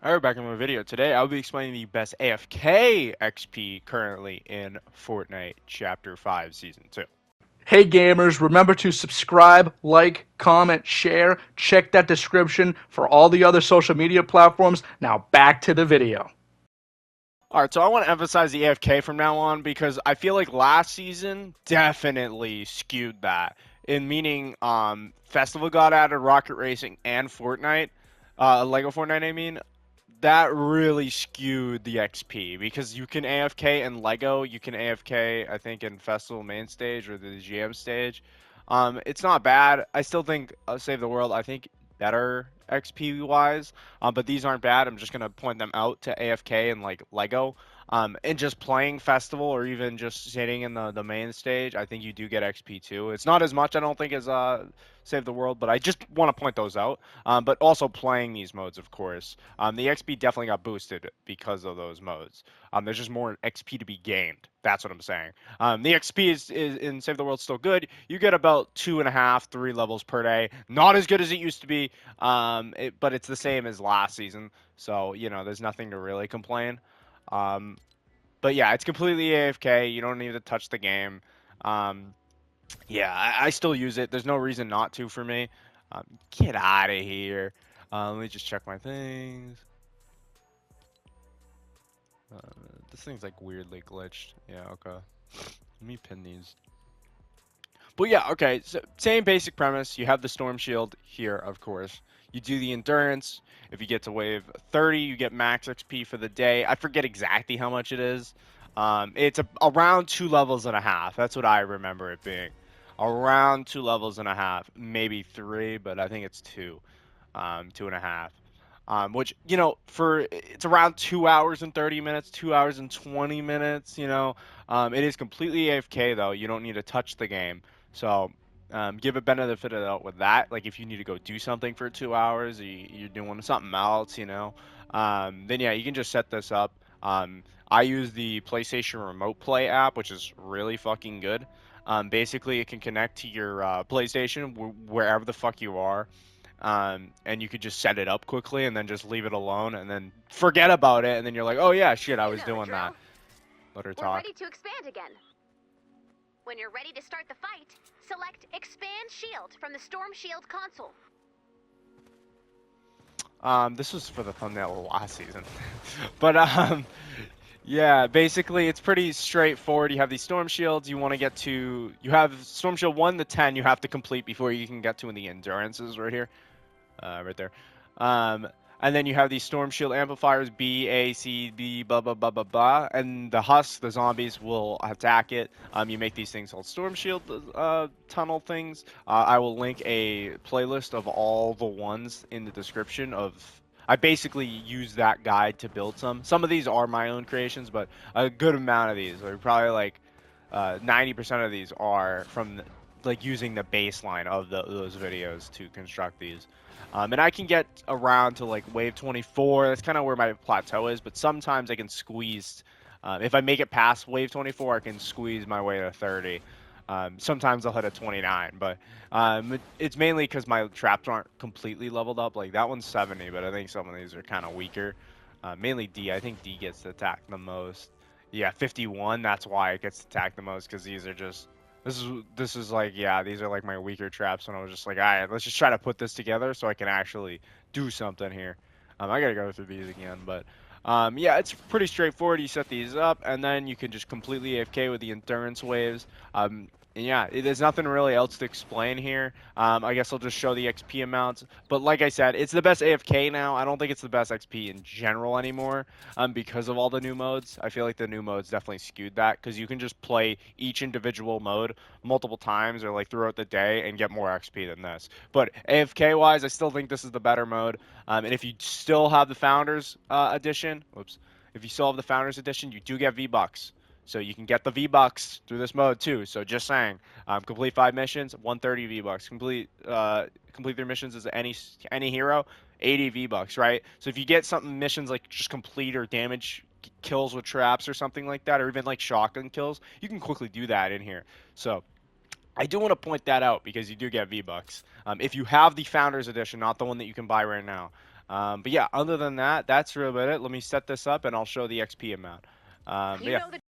Alright, back in my video. Today I'll be explaining the best AFK XP currently in Fortnite Chapter 5 Season 2. Hey gamers, remember to subscribe, like, comment, share. Check that description for all the other social media platforms. Now back to the video. Alright, so I want to emphasize the AFK from now on because I feel like last season definitely skewed that. In meaning, Festival got added, Rocket Racing, and Fortnite. Lego Fortnite, I mean. That really skewed the XP because you can AFK in Lego, you can AFK, I think, in Festival main stage or the GM stage. It's not bad. I still think Save the World, I think, better XP wise, but these aren't bad. I'm just gonna point them out to AFK and like Lego. And just playing Festival or even just sitting in the main stage, I think you do get XP too. It's not as much, I don't think, as Save the World, but I just want to point those out. But also playing these modes, of course. The XP definitely got boosted because of those modes. There's just more XP to be gained. That's what I'm saying. The XP is in Save the World still good. You get about 2.5, 3 levels per day. Not as good as it used to be, but it's the same as last season. So, there's nothing to really complain. Um, but yeah, it's completely AFK. You don't need to touch the game. Um, yeah, I still use it. There's no reason not to for me. Get out of here. Let me just check my things. Uh, this thing's like weirdly glitched. Yeah, okay. Let me pin these. But yeah, okay. So same basic premise. You have the Storm Shield here, of course. You do the Endurance. If you get to wave 30, you get max XP for the day. I forget exactly how much it is. It's around 2.5 levels. That's what I remember it being. Around 2.5 levels, maybe 3, but I think it's 2, 2.5. Which, for it's around 2 hours and 30 minutes, 2 hours and 20 minutes. It is completely AFK though. You don't need to touch the game. So give a benefit of the doubt with that. Like if you need to go do something for 2 hours, or you're doing something else, then yeah, you can just set this up. I use the PlayStation Remote Play app, which is really fucking good. Basically, it can connect to your PlayStation wherever the fuck you are. And you could just set it up quickly and then just leave it alone and then forget about it. And then you're like, oh yeah, shit, I You was know the doing drill. that. Let her We're talk. ready to expand again. When you're ready to start the fight, select Expand Shield from the Storm Shield console. This was for the thumbnail last season. But, yeah, basically it's pretty straightforward. You have these storm shields. You want to get to, you have storm shield 1 to 10 you have to complete before you can get to in the endurances right here. Right there. Um, and then you have these storm shield amplifiers, B, A, C, B, blah, blah, blah, blah, blah. And the husks, the zombies, will attack it. You make these things called storm shield tunnel things. I will link a playlist of all the ones in the description of. I basically use that guide to build some. Some of these are my own creations, but a good amount of these, or probably like 90% of these, are from like using the baseline of those videos to construct these. And I can get around to like wave 24. That's kind of where my plateau is. But sometimes I can squeeze. If I make it past wave 24, I can squeeze my way to 30. Sometimes I'll hit a 29. But it's mainly because my traps aren't completely leveled up. Like that one's 70, but I think some of these are kind of weaker. Mainly D. I think D gets attacked the most. Yeah, 51. That's why it gets attacked the most because these are just this is like, yeah, these are like my weaker traps, and I was just like, all right, let's just try to put this together so I can actually do something here. I gotta go through these again, but yeah, it's pretty straightforward. You set these up, and then you can just completely AFK with the endurance waves. And yeah, there's nothing really else to explain here. I guess I'll just show the XP amounts. But like I said, it's the best AFK now. I don't think it's the best XP in general anymore because of all the new modes. I feel like the new modes definitely skewed that because you can just play each individual mode multiple times or like throughout the day and get more XP than this. But AFK wise, I still think this is the better mode. And if you still have the Founders Edition, if you still have the Founders Edition, you do get V-Bucks. So you can get the V-Bucks through this mode too. So just saying, complete 5 missions, 130 V-Bucks. Complete 3 missions as any hero, 80 V-Bucks, right? So if you get something missions like just complete or damage kills with traps or something like that, or even like shotgun kills, you can quickly do that in here. So I do want to point that out because you do get V-Bucks. If you have the Founders Edition, not the one that you can buy right now. But yeah, other than that, that's really about it. Let me set this up and I'll show the XP amount. But You yeah. know the